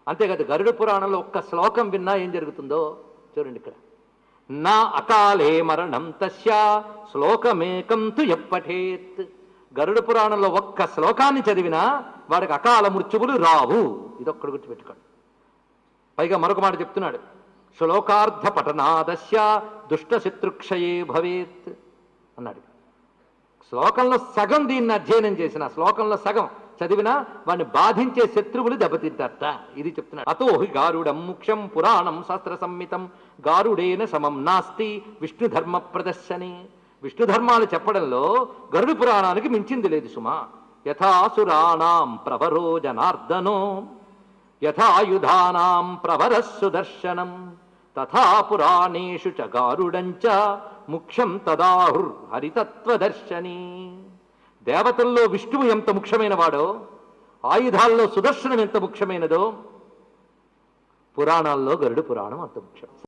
అంతేకాదు గరుడ పురాణంలో ఒక్క శ్లోకం విన్నా ఏం జరుగుతుందో చూడండి ఇక్కడ. నా అకాలే మరణం తస్య శ్లోకమేకం తు యప్పఠేత్. గరుడ పురాణంలో ఒక్క శ్లోకాన్ని చదివినా వాడికి అకాల మృత్యువులు రావు. ఇదొక్కడు గుర్తుపెట్టుకోండి. పైగా మరొక మాట చెప్తున్నాడు, శ్లోకార్థ పఠనాదస్య దుష్ట శత్రుక్షయే భవేత్ అన్నాడు. శ్లోకంలో సగం దీన్ని అధ్యయనం చేసిన, శ్లోకంలో సగం చదివినా వాడిని బాధించే శత్రువులు దెబ్బతింటారట. ఇది చెప్తున్నాడు. అతో హి గారుడం ముఖ్యం పురాణం శాస్త్ర సంహితం గారుడేన సమం నాస్తి విష్ణు ధర్మ ప్రదర్శని. విష్ణు ధర్మాలు చెప్పడంలో గరుడ పురాణానికి మించింది లేదు సుమా. యథాసురాణం ప్రవరో జనార్దనో యథాయుధానాం ప్రవరః సుదర్శనం తథా పురాణేషు చ గారుడంచ ముఖ్యం తదాహుర్ హరితత్వదర్శని. దేవతల్లో విష్ణువు ఎంత ముఖ్యమైన వాడో, ఆయుధాల్లో సుదర్శనం ఎంత ముఖ్యమైనదో, పురాణాల్లో గరుడ పురాణం అంత ముఖ్యం.